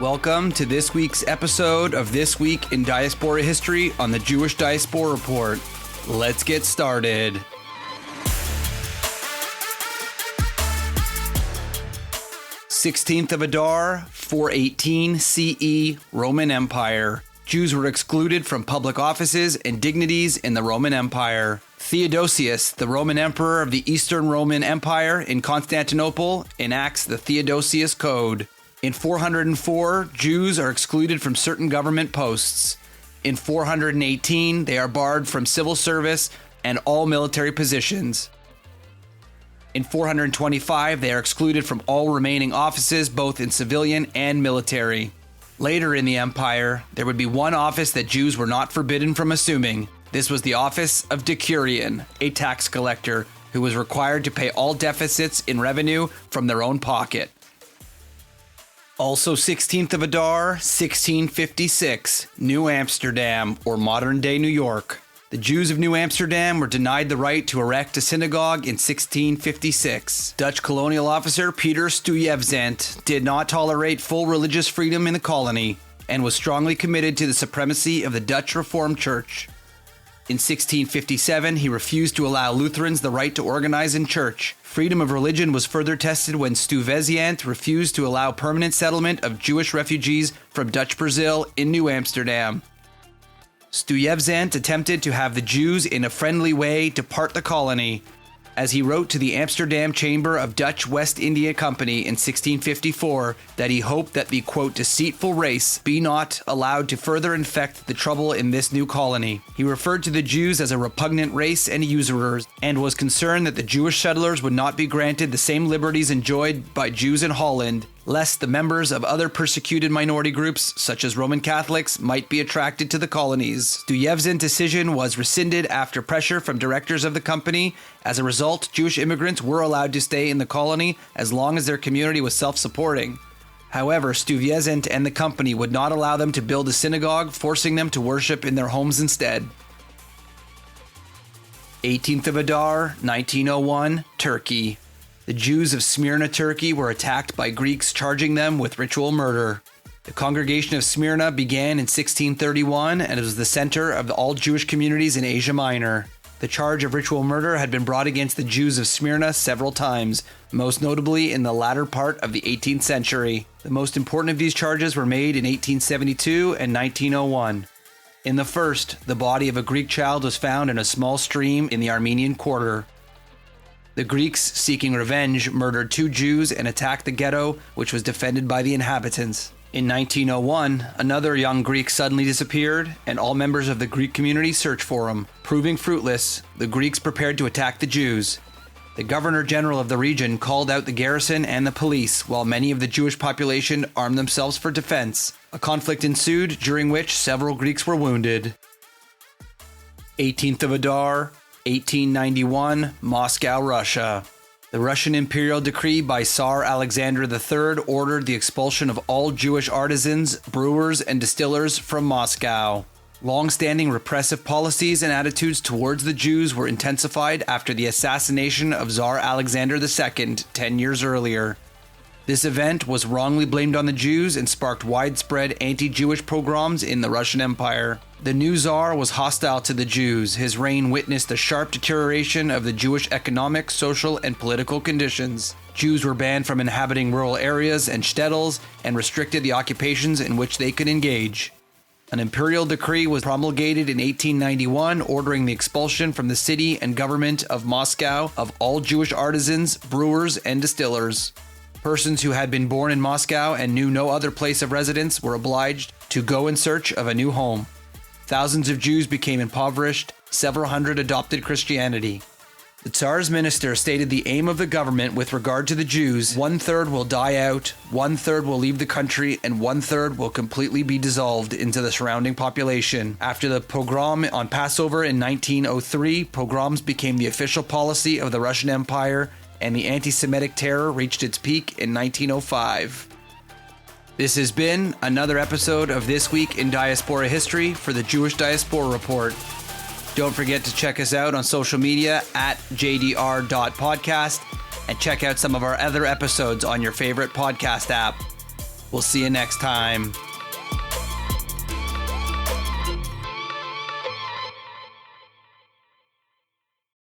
Welcome to this week's episode of This Week in Diaspora History on the Jewish Diaspora Report. Let's get started. Sixteenth of Adar, 418 CE, Roman Empire. Jews were excluded from public offices and dignities in the Roman Empire. Theodosius, the Roman emperor of the Eastern Roman Empire in Constantinople, enacts the Theodosius Code. In 404, Jews are excluded from certain government posts. In 418, they are barred from civil service and all military positions. In 425, they are excluded from all remaining offices, both in civilian and military. Later in the empire, there would be one office that Jews were not forbidden from assuming. This was the office of decurion, a tax collector who was required to pay all deficits in revenue from their own pocket. Also 16th of Adar, 1656, New Amsterdam, or modern-day New York. The Jews of New Amsterdam were denied the right to erect a synagogue in 1656. Dutch colonial officer Peter Stuyvesant did not tolerate full religious freedom in the colony and was strongly committed to the supremacy of the Dutch Reformed Church. In 1657, he refused to allow Lutherans the right to organize in church. Freedom of religion was further tested when Stuyvesant refused to allow permanent settlement of Jewish refugees from Dutch Brazil in New Amsterdam. Stuyvesant attempted to have the Jews in a friendly way depart the colony, as he wrote to the Amsterdam Chamber of Dutch West India Company in 1654 that he hoped that the, quote, deceitful race be not allowed to further infect the trouble in this new colony. He referred to the Jews as a repugnant race and usurers, and was concerned that the Jewish settlers would not be granted the same liberties enjoyed by Jews in Holland, lest the members of other persecuted minority groups, such as Roman Catholics, might be attracted to the colonies. Stuyvesant's decision was rescinded after pressure from directors of the company. As a result, Jewish immigrants were allowed to stay in the colony as long as their community was self-supporting. However, Stuyvesant and the company would not allow them to build a synagogue, forcing them to worship in their homes instead. 18th of Adar, 1901, Turkey. The Jews of Smyrna, Turkey were attacked by Greeks charging them with ritual murder. The congregation of Smyrna began in 1631 and it was the center of all Jewish communities in Asia Minor. The charge of ritual murder had been brought against the Jews of Smyrna several times, most notably in the latter part of the 18th century. The most important of these charges were made in 1872 and 1901. In the first, the body of a Greek child was found in a small stream in the Armenian quarter. The Greeks, seeking revenge, murdered 2 Jews and attacked the ghetto, which was defended by the inhabitants. In 1901, another young Greek suddenly disappeared, and all members of the Greek community searched for him. Proving fruitless, the Greeks prepared to attack the Jews. The governor-general of the region called out the garrison and the police, while many of the Jewish population armed themselves for defense. A conflict ensued, during which several Greeks were wounded. 18th of Adar, 1891, Moscow, Russia. The Russian imperial decree by Tsar Alexander III ordered the expulsion of all Jewish artisans, brewers, and distillers from Moscow. Long-standing repressive policies and attitudes towards the Jews were intensified after the assassination of Tsar Alexander II 10 years earlier. This event was wrongly blamed on the Jews and sparked widespread anti-Jewish pogroms in the Russian Empire. The new Tsar was hostile to the Jews. His reign witnessed a sharp deterioration of the Jewish economic, social, and political conditions. Jews were banned from inhabiting rural areas and shtetls and restricted the occupations in which they could engage. An imperial decree was promulgated in 1891 ordering the expulsion from the city and government of Moscow of all Jewish artisans, brewers, and distillers. Persons who had been born in Moscow and knew no other place of residence were obliged to go in search of a new home. Thousands of Jews became impoverished, several hundred adopted Christianity. The Tsar's minister stated the aim of the government with regard to the Jews: 1/3 will die out, 1/3 will leave the country, and 1/3 will completely be dissolved into the surrounding population. After the pogrom on Passover in 1903, pogroms became the official policy of the Russian Empire, and the anti-Semitic terror reached its peak in 1905. This has been another episode of This Week in Diaspora History for the Jewish Diaspora Report. Don't forget to check us out on social media at jdr.podcast and check out some of our other episodes on your favorite podcast app. We'll see you next time.